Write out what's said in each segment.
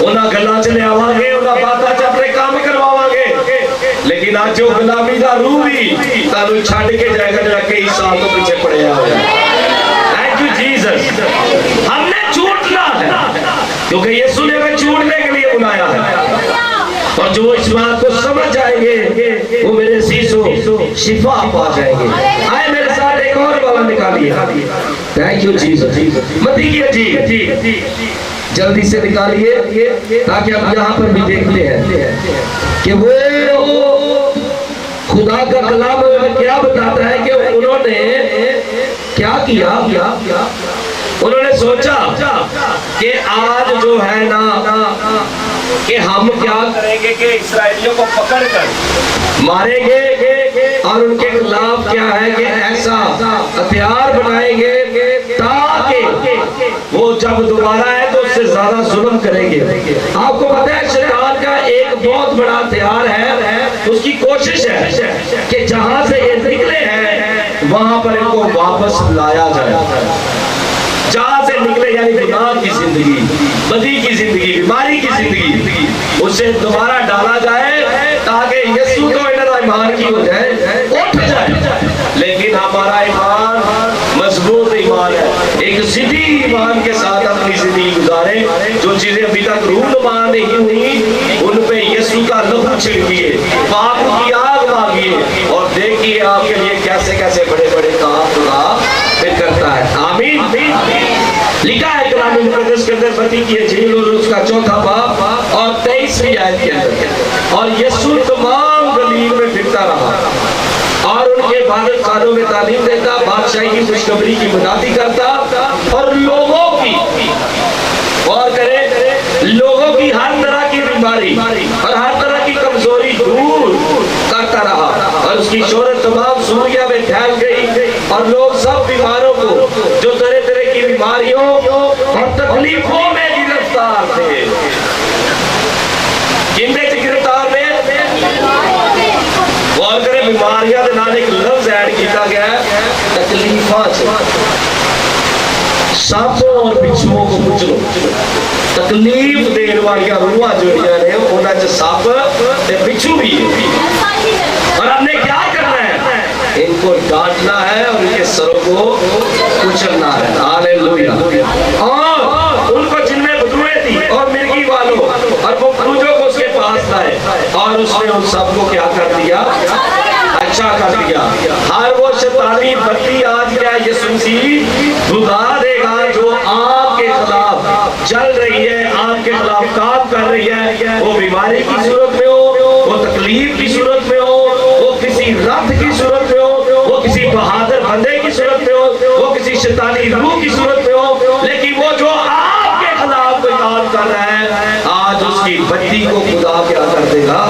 उन्हां गल्लां च लियावांगे, उन्हां बातां च अपने काम करवावांगे, लेकिन आज जो गुलामी दा रूह भी तानू छड्ड के जाएगा जो कई साल तो पीछे पड़िया होया। Thank you Jesus. हमने छूटना है क्योंकि यीशु ने हमें छूटने के लिए बुलाया है, और जो इस बात को समझ जाएंगे वो मेरे सीसों शिफा पा जाएंगे। आए मेरे साथ एक और वाला निकालिए। Thank you Jesus. मती जी जल्दी से निकालिए ताकि हम यहाँ पर भी देखते हैं कि वो खुदा का कलाम हमें क्या बताता है कि उन्होंने क्या किया। उन्होंने सोचा कि आज जो है ना कि हम क्या करेंगे कि इस्राएलियों को पकड़कर मारेंगे और उनके खिलाफ क्या है कि ऐसा हथियार बनाएंगे ताकि वो जब दोबारा है तो उससे ज्यादा जुल्म करेंगे। आपको पता है शैतान का एक बहुत बड़ा हथियार है, उसकी कोशिश है कि जहां से ये निकले हैं वहां पर इनको वापस लाया जाए। जहां से निकले यानी गुनाह की जिंदगी, बदी की जिंदगी, बीमारी की जिंदगी, उसे दोबारा डाला जाए ताकि यीशु तो इनका ईमान की हो जाए, उठ जाए। लेकिन हमारा ईमान मजबूत ईमान है, एक सीधी ईमान के साथ अपनी जिंदगी गुजारे। जो चीजें अभी तक रूनुमा नहीं हुई उन पे यीशु का लहू छिड़किए, पाप की आग मांगिए और देखिए आपके लिए कैसे कैसे बड़े बड़े काम खुदा फिर करता है। आमीन। लिखा है कलाम मुकद्दस के अंदर मत्ती की इंजील और उसका 4वां बाब और 23वीं आयत के अंदर, और यीशु तमाम गलील में फिरता रहा और उनके इबादत खानों में तालीम देता, बादशाही की खुशखबरी की मुनादी करता और लोगों की और करे लोगों की हर तरह की बीमारी और हर तरह की कमजोरी दूर करता रहा। और उसकी शोहरत तमाम सूरिया में फैल गई और लोग सब बीमारों को जो तरह तरह की बीमारियों और तकलीफों में गिरफ्तार थे। किनमें गिरफ्तार में गौर करें, बीमारियां के नाल एक लफ्ज ऐड किया गया है तकलीफां। सांपों और बिच्छुओं को कुचलो। तकलीफ देने वाली रूहां जोड़ियां ने उन्हां च सांप ते बिच्छू भी है। और हमने क्या करना है? इनको डांटना है और इनके सरों को कुचलना है। हालेलुया। और उनको जिनमें बदबूएं थी और मिर्गी वालों और वो क्रूजों को उसके पास लाए और उसने उन सबको क्या कर दिया? अच्छा कर दिया। हर वो शैतानी बत्ती आज क्या यीशु मसीह बुझा देगा जो आपके खिलाफ चल रही है, आपके खिलाफ काम कर रही है। वो बीमारी की सूरत में हो, वो तकलीफ की सूरत में हो, वो किसी रथ की सूरत में हो, वो किसी बहादुर बंदे की सूरत में हो, वो किसी शैतानी रूह की सूरत में हो, लेकिन वो जो आपके खिलाफ कोई काम कर रहा है आज उसकी बत्ती को खुदा क्या कर देगा?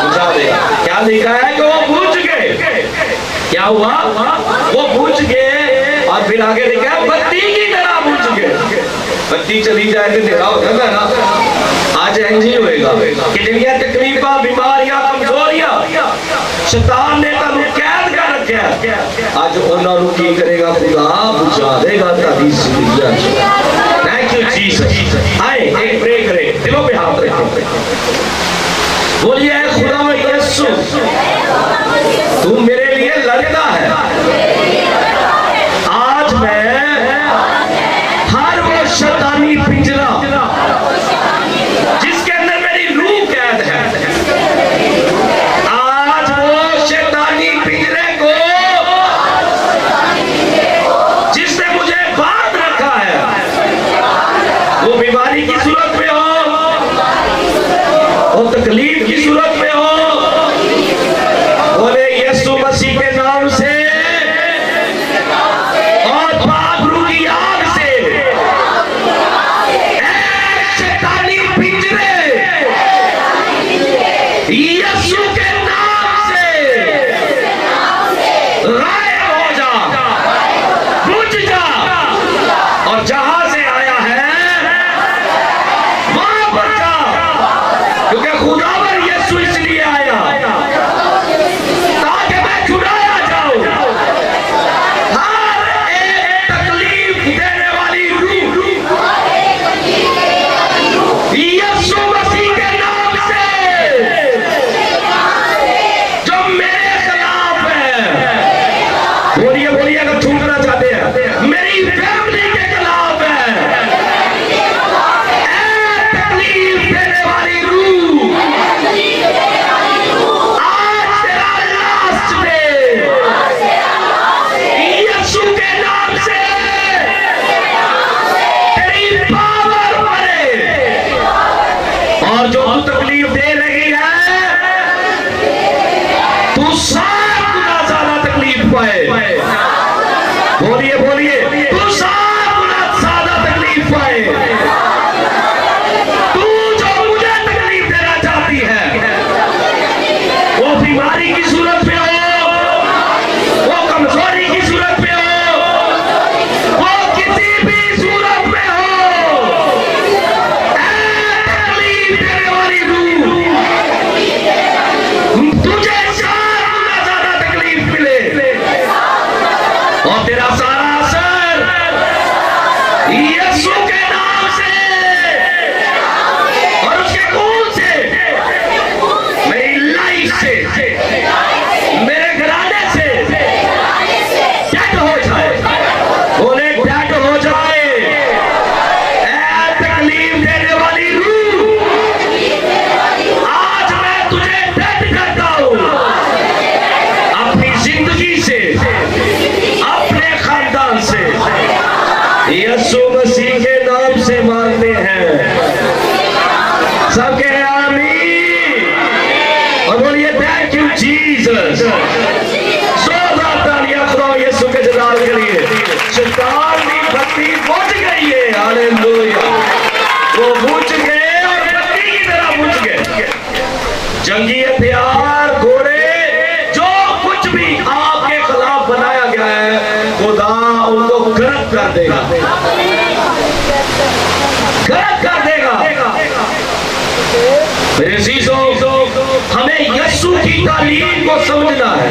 बुझा देगा। क्या लिखा है कि वो बुझ गए। क्या हुआ? वो बुझ गए और फिर आगे लिखा है बत्ती की तरह बुझ गए। बत्ती चली जाए तो अंधेरा हो जाता है ना। आज इंज ही होएगा कि जिन्हें तकलीफां, बीमारियां, कमजोरियां शैतान ने तानू कैद कर रखा है, आज उन्होंने की करेगा? खुदा बुझा देगा तादी जिंदगी। Thank you Jesus. आए एक प्रे करें, दिलों पे हाथ रखें, बोलिए खुदा यीशु तू मेरे लिए लड़ता है। आज मैं हर वो शैतानी पिंजरा जिसके अंदर मेरी रूह कैद है, आज वो शैतानी पिंजरे को जिसने मुझे बांध रखा है, वो बीमारी की सूरत में हो, वो तकलीफ की सूरत में हो, बोले यीशु मसीह के नाम से और पाप रूह की आग से शैतानी पिंजरे यीशु के नाम से गायब हो जा, बुझ जा और जहां से आया है वहां पर जा, क्योंकि खुदावर यीशु इसलिए आया ताकि मैं छुड़ाया जाऊं। हर एक तकलीफ देने वाली रूह यीशु जीसस। जोरदार तालियां खुदा यीशु के जलाल के लिए। शैतान की भक्ति बुझ गई है, हालेलुया। वो बुझ गए और भक्ति की तरह बुझ गए। जंगी हथियार, घोड़े, जो कुछ भी आपके खिलाफ बनाया गया है, खुदा उनको गर्क कर देगा, गर्क कर देगा। मेरे अजीजों, हमें यीशु की तालीम को समझना है,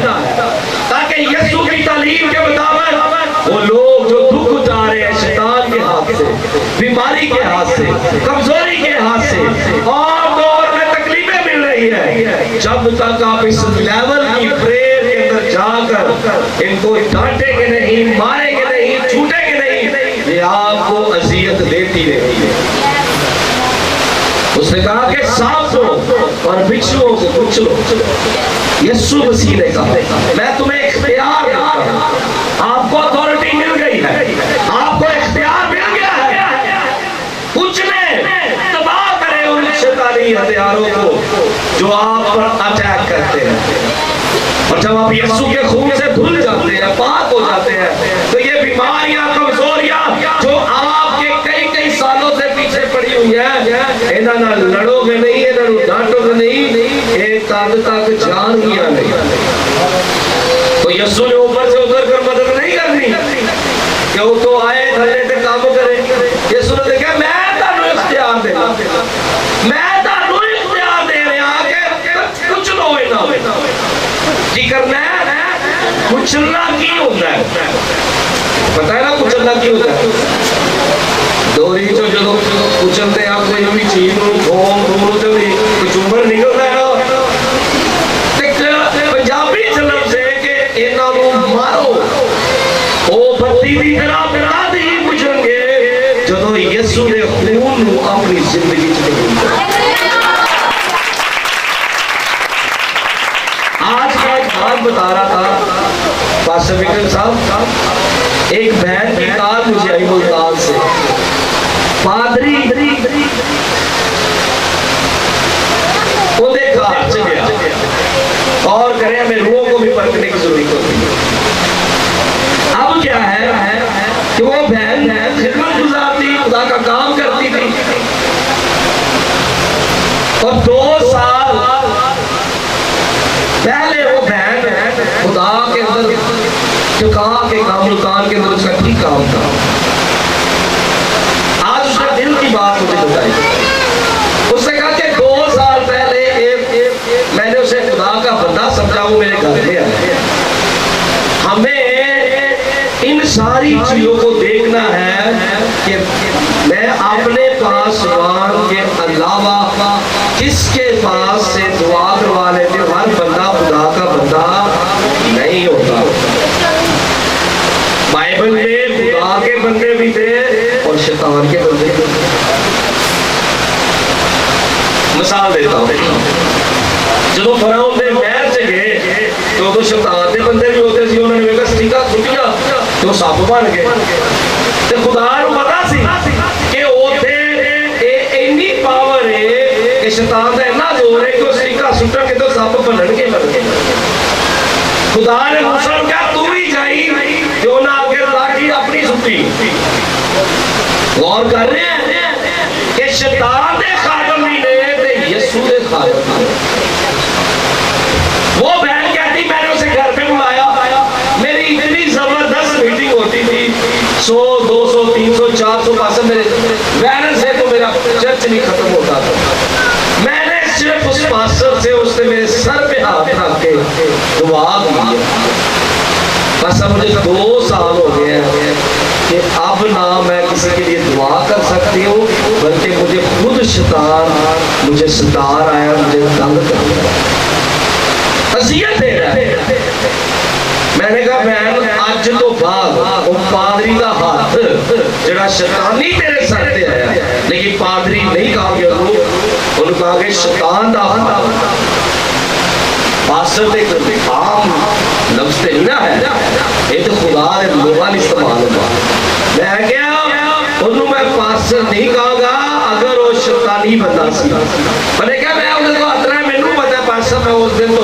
ताकि यीशु की तालीम के मुताबिक वो लोग जो दुख उठा रहे हैं शैतान के हाथ से, बीमारी के हाथ से, कमजोरी के हाथ से, और दौर में तकलीफें मिल रही है, जब तक आप इस लेवल की प्रेयर के अंदर जाकर इनको डांटेंगे नहीं, मारेंगे नहीं, छूटेंगे नहीं, ये आपको अजियत देती रहेगी। उसने कहा कि सांपों और बिच्छुओं को कुछ लो। यीशु मसीह ने कहा मैं तुम्हें इख्तियार देता हूं, आपको अथॉरिटी मिल गई है, आपको इख्तियार मिल गया है, कुचले तबाह करें उन शैतानी हथियारों को जो आप पर अटैक करते हैं। और जब आप यीशु के खून से धुल जाते हैं, पाक हो जाते हैं, तो ये बीमारियां, कमजोरियां जो आपके कई कई सालों से पीछे पड़ी हुई है, इन्हां नाल लड़ोगे नहीं, इन्हां डांटोगे नहीं, एक तद तक जान गया नहीं। तो यीशु ने ऊपर से उतर कर मदद नहीं करनी कि वो तो आए थले ते काम करे। यीशु ने देखा मैं तानू इख्तियार देना, मैं तानू इख्तियार दे रहा कि कुछ लो इन्हां की करना है। कुचलना की होता है, पता है ना कुचलना की होता है? दोरी जो जो कुचलते आप कोई भी चीज घोम घूम तो चुंबड़ निकलता है ना, पंजाबी चलन से कि इन्हां नूं मारो, ओ बत्ती दी तरह बिराद ही बुझणगे जदों यीशु दे खून नूं अपनी जिंदगी च कबूल। आज का एक बात बता रहा था पास्टर विक्रम साहब, एक बहन की कार मुझे आई मुल्तान से, पादरी उन्हें कार से गया और करे हमें रूहों को भी परखने की जरूरत होती है। अब क्या है कि वो बहन खिदमत गुजारती, खुदा का काम करती थी, और 2 साल पहले वो बहन खुदा के अंदर चुका के काम, मुल्तान के अंदर उसका ठीक काम था। आज उसने दिल की बात मुझे बताई। उसने कहा कि 2 साल पहले मैंने उसे खुदा का बंदा समझा, वो मेरे घर पे आया। हमें इन सारी चीजों को देखना है कि मैं अपने पासवान के अलावा किसके पास से दुआ करवा लेते। हर बंदा खुदा का बंदा नहीं होता। बाइबल में खुदा के बंदे भी थे और शैतान के बंदे भी थे। मिसाल देता हूं, जो फराउन ने महल से गए तो शैतान के बंदे भी होते सी, उन्होंने वेखा सटीका सुटिया तो सप बन गए। ते खुदा नूं पता सी कि ओथे इन्नी पावर है कि शैतान दा इन्ना जोर है कि उस सटीका सुटण के तो सप बनणगे बनणगे। खुदा ने मूसा नूं कहा तू ही जाई, जो ना आगे लाठी अपनी सुटी। गौर कर रहे हैं कि शैतान दे खादम भी ने ते यीशु दे खादम भी। वो बहन कहती मैंने उसे घर पे बुलाया, मेरी इतनी जबरदस्त मीटिंग होती थी, 100 200 300 400 पास मेरे बैनर से तो मेरा चर्च नहीं खत्म होता था। मैंने सिर्फ उस पास्टर से उसने मेरे सर पे हाथ रख के दुआ की। बस अब मुझे 2 साल हो गए हैं कि अब ना मैं किसी के लिए दुआ कर सकती हूँ, बल्कि मुझे खुद शैतान मुझे सता रहा है, मुझे तंग कर रहा है, अज़ियत दे रहा है। मैंने कहा बहन अज तो बाद वो पादरी का हाथ जरा शैतानी तेरे सर पे आया, लेकिन पादरी नहीं कहा गया, उन्होंने कहा कि शैतान का हाथ। पास्टर दे आम लफ्ज़ ते ना है, ये तो खुदा दे लोगों ने इस्तेमाल हुआ। मैं क्या उन्होंने मैं पास्टर नहीं कहागा अगर वो शैतानी बंदा सी। मैंने क्या मैं उन्हें को अतरा मैनू पता है पास्टर मैं उस दिन तो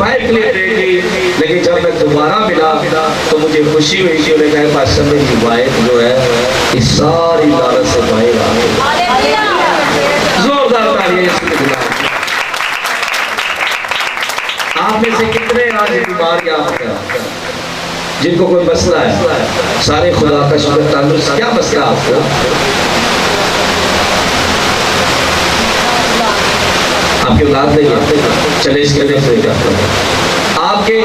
वाइफ के लिए दे दी, लेकिन जब मैं दोबारा मिला तो मुझे खुशी हुई कि उन्हें कहा पास मेरी वाइफ जो है इस सारी लालच से बाहर आ गई। जोरदार तालियां इसके लिए। आप में से कितने आज बीमार या जिनको कोई मसला है, सारे खुदा का शुक्र तंदुरुस्त, क्या मसला आपको? आपकी औलाद नहीं है, चले इसके लिए सही जाता हूँ आपके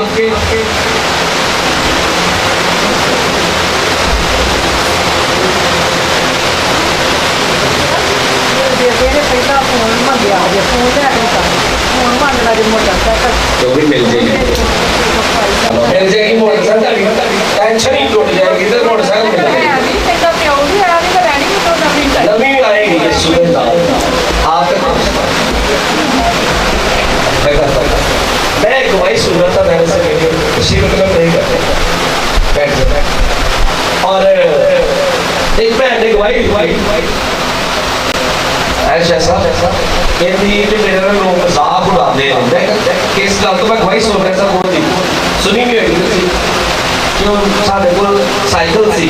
तो भी मिल जाएगी मोटरसाइकिल, टेंशन ही टूट जाएगी। इधर मोटरसाइकिल मिल जाएगी, नवी आएगी ये सुबह आप। मैं एक गवाही सुन रहा था, मैंने से खुशी मतलब नहीं करते बैठ जाता। और एक बहन ने गवाही ऐसा मेरे लोग मजाक उड़ाते हैं किस गल तो मैं गवाही सुन रहा था, बहुत ही सुनी नहीं होगी कि साढ़े को साइकिल सी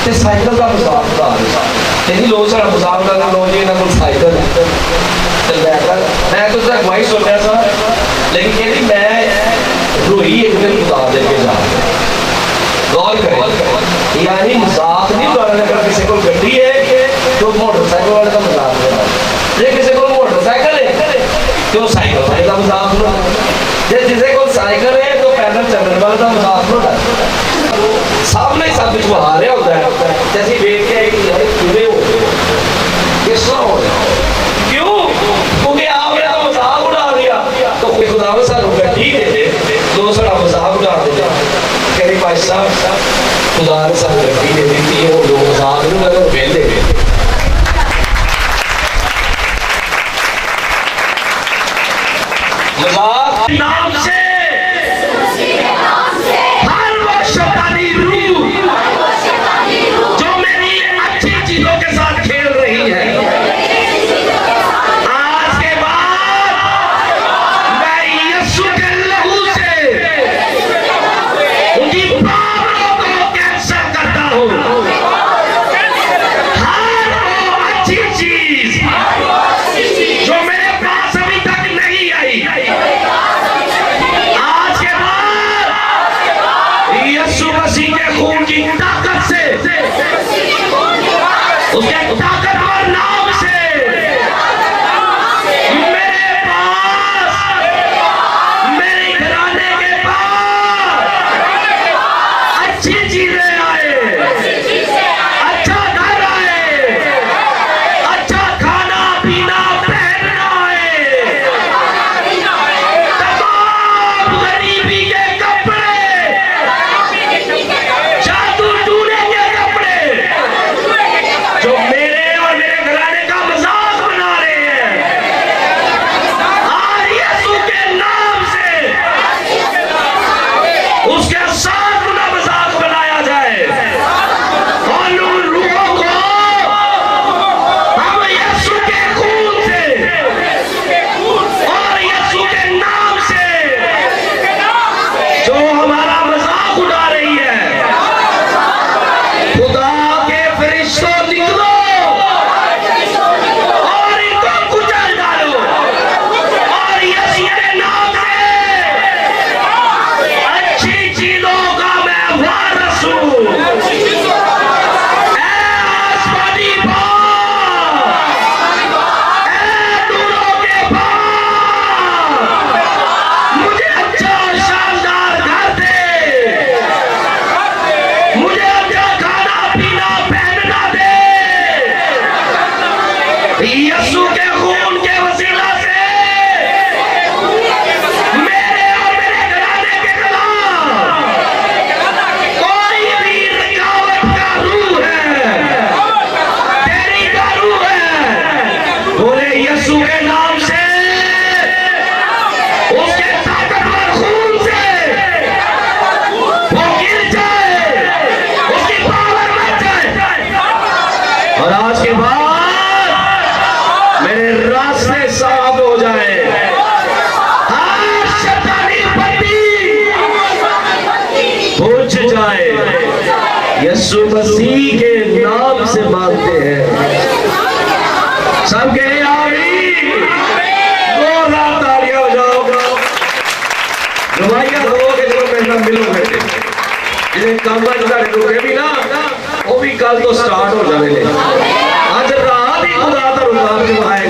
ते साइकिल का मजाक उड़ा रहे थे, लोग सारा मजाक उड़ा रहे, लोग इन्होंने को साइकिल मैं तो गवाही सुन रहा था, लेकिन कहती मैं रोई एक दिन खुदा दे के जा। गौर करें, यानी मजाक नहीं उड़ाने का, किसी को गड्डी है तो मोटरसाइकिल वाले का मजाक उड़ा, जे किसी को मोटरसाइकिल है तो साइकिल वाले का मजाक उड़ा, जे जिसे को साइकिल है तो पैदल चलने वाले का मजाक उड़ा। सामने सब कुछ बहा रहा होता है, जैसे देख के किए हो किस तरह हो रहा है, क्यों? क्योंकि आपने तो मजाक उड़ा दिया, तो कोई खुदा में सानू गड्डी दे दे, दूसरा मजाक उड़ा दे। कह रही भाई साहब खुदा ने सानू गड्डी दे दी है, वो लोग मजाक नहीं कर वेंदे मजाक नाम से हर वो शैतानी रूह जो मेरी अच्छी चीजों के साथ खेल रही है, आज के बाद मैं यीशु के लहू से उनकी पावरों को कैंसल करता हूँ। हर वो अच्छी चीज जो मेरे पास अभी तक नहीं आई,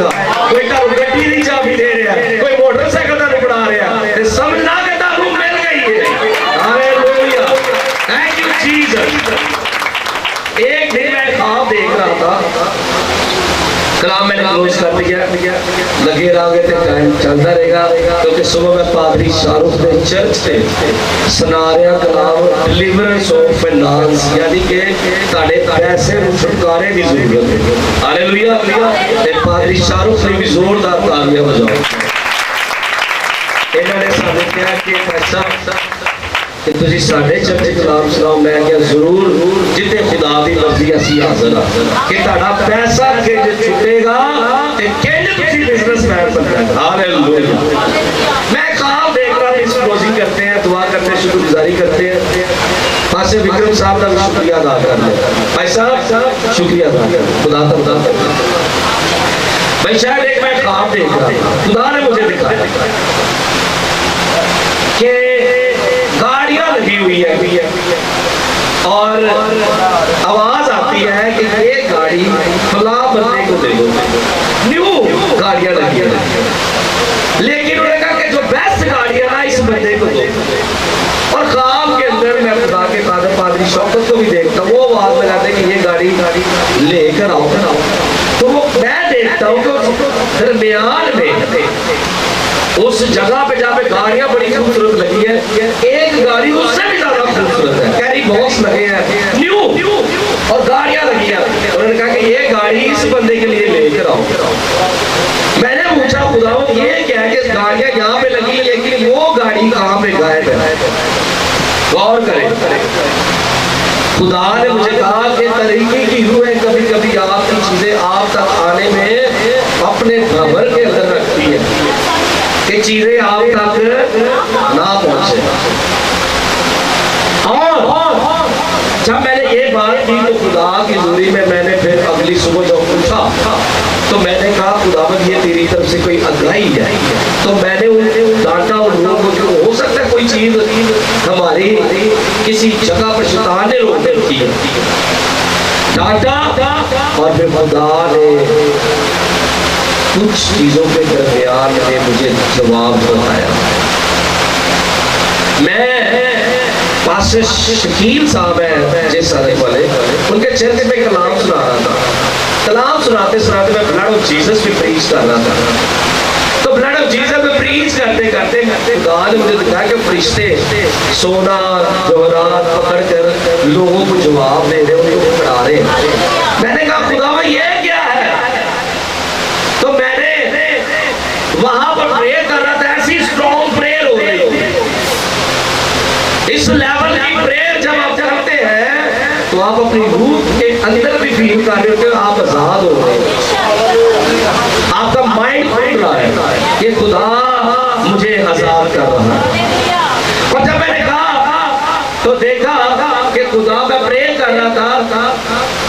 आएगा कोई तारू गड्डी दी चाबी दे रहा है कोई मोटरसाइकिल दा रुकड़ा रहा है ते समझना कि तारू मिल गई है हालेलुया थैंक यू जीसस एक दिन मैं ख्वाब देख रहा था कलाम मैंने क्लोज कर दिया लगे रहोगे तो टाइम चलता रहेगा क्योंकि सुबह मैं पादरी शाहरुख के चर्च से सुना रहा कलाम डिलीवरेंस ऑफ फाइनेंस यानी कि ताड़े पैसे छुटकारे की जरूरत है हालेलुया ते पादरी शाहरुख ने भी जोरदार तालियां बजाओ इन्होंने सानू कहा कि पैसा कि तुसी साडे चर्च कलाम सुनाओ मैं क्या जरूर जिते खुदा दी मर्जी असी हाजिर हां कि ताड़ा पैसा किंज छुटेगा ते किंज तुसी बिजनेसमैन बनना हालेलुया मैं ख्वाब देख रहा था क्लोजिंग करते हैं दुआ करते हैं शुक्रगुजारी करते हैं पासे विक्रम साहब का भी शुक्रिया अदा कर ले भाई साहब शुक्रिया अदा कर खुदा का भाई शायद एक मैं ख्वाब देख रहा था खुदा ने मुझे दिखाया कि गाड़ियां लगी हुई है और आवाज आती है कि ये गाड़ी फला बंदे को दे दो न्यू गाड़ियां लगी है लेकिन उन्होंने कहा कि जो बेस्ट गाड़ियां ना इस बंदे को दो और ख्वाब के अंदर मैं खुदा के कादर पादरी शौकत को भी देखता हूँ वो आवाज लगाते कि ये गाड़ी लेकर आओ तो वो मैं देखता हूँ कि दरमियान में उस जगह पे जहाँ पे गाड़ियां बड़ी खूबसूरत लगी है एक गाड़ी उससे भी ज्यादा खूबसूरत है कैरी बॉक्स लगे हैं न्यू और गाड़ियां लगी है उन्होंने कहा कि ये गाड़ी इस बंदे के लिए लेकर आओ मैंने पूछा खुदावंद ये क्या है कि गाड़ियां यहाँ पे लगी लेकिन वो गाड़ी कहाँ पे गायब है गौर करें खुदा ने मुझे कहा कि तरीके की रूह है कभी कभी आपकी चीजें आप तक आने में अपने खबर के अंदर रखती है कि चीजें आप तक ना पहुंचे और जब मैंने ये बात की तो खुदा की दूरी में मैंने फिर अगली सुबह जब पूछा तो मैंने कहा खुदावंद ये तेरी तरफ से कोई आगाही है तो मैंने उन्हें डांटा और लोगों को जो हो सकता है कोई चीज हमारी किसी जगह पर शैतान ने रोक रखी है डांटा और फिर खुदा ने कुछ चीजों के दरमियान में मुझे जवाब बताया मैं पास शकील साहब है जिस सारे वाले उनके चर्च में कलाम सुना रहा था कलाम सुनाते सुनाते मैं ब्लड ऑफ जीसस पे प्रीच कर रहा था तो ब्लड ऑफ जीसस पे प्रीच करते करते खुदा ने मुझे दिखाया कि फरिश्ते सोना जवाहरात पकड़ कर लोगों को जवाब दे रहे उनको पकड़ा रहे मैंने कहा खुदा ये क्या है तो मैंने वहां पर प्रेयर कर रहा था ऐसी स्ट्रॉन्ग प्रेयर हो रही इस लेवल की प्रेयर जब आप करते हैं तो आप अपनी रूह के अंदर भी फील कर रहे हो आप आजाद हो रहे हो आपका माइंड खुल रहा है ये खुदा मुझे आजाद कर रहा है और जब मैंने कहा तो देखा कि खुदा मैं प्रेयर कर रहा था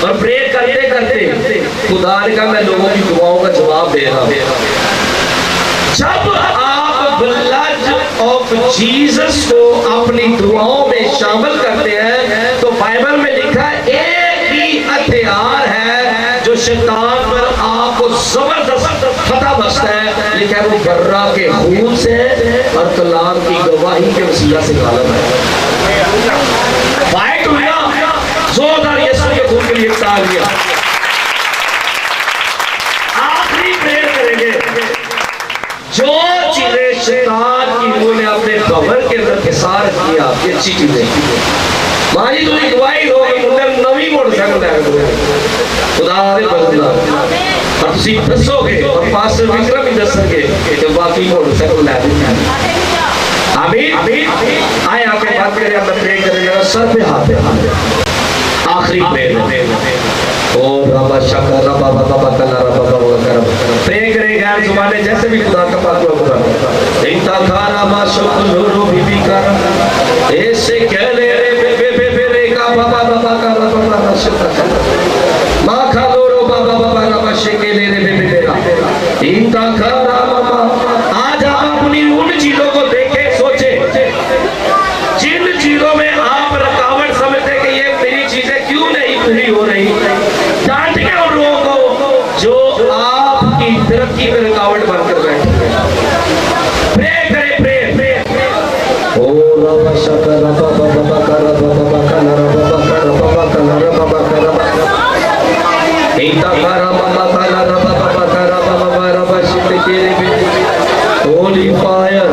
और प्रेयर करते करते खुदा ने कहा मैं लोगों की दुआओं का जवाब दे रहा हूं जब आप ब्लड ऑफ जीसस को अपनी दुआओं में शामिल करते हैं तो बाइबल में लिखा है एक ही हथियार है जो शैतान पर आपको जबरदस्त फतह बख्शता है लिखा है वो बर्रा के खून से और कलाम की गवाही के वसीला से गालिब है फाइट हुआ जोरदार यीशु के खून के लिए तालियां आखिरी प्रेयर करेंगे जो चीजें शैतान की उन्होंने अपने कवर के अंदर प्रसार किया ये अच्छी चीजें मानी तो गवाही हो उन्हें नवी मोटरसाइकिल खुदा ने बदला और तुसी दसोगे और पास्टर विक्रम भी दसोगे कि बाकी मोटरसाइकिल ला दी आमीन आए आके बात करें हम प्रे करेंगे सर पे हाथ आखिरी प्रेयर ओ रबा शका रबा बाबा कला रबा बाबा करब प्रे करें गैर जुबाने जैसे भी खुदा का पाक हुआ इंता खाना मा शुक्र बीबी कर ऐसे कह ले रे बे रे का बाबा बाबा का रबा शका मा खा दो रो बाबा बाबा रबा शके ले रे बे मेरा इंता खाना मामा आज आप अपनी उन चीजों को देखें सोचे जिन चीजों में आप रुकावट समझते कि ये मेरी चीजें क्यों नहीं पूरी हो रही डांट के उन लोगों को जो आपकी तरफ रुकावट बनकर बैठे हैं। प्रे करे, प्रे ओ रब शकर रब बाबा कर रब बाबा कर रब बाबा कर रब बाबा कर रब बाबा कर रब इंता कर बाबा कर रब बाबा कर रब बाबा रब शिट के होली फायर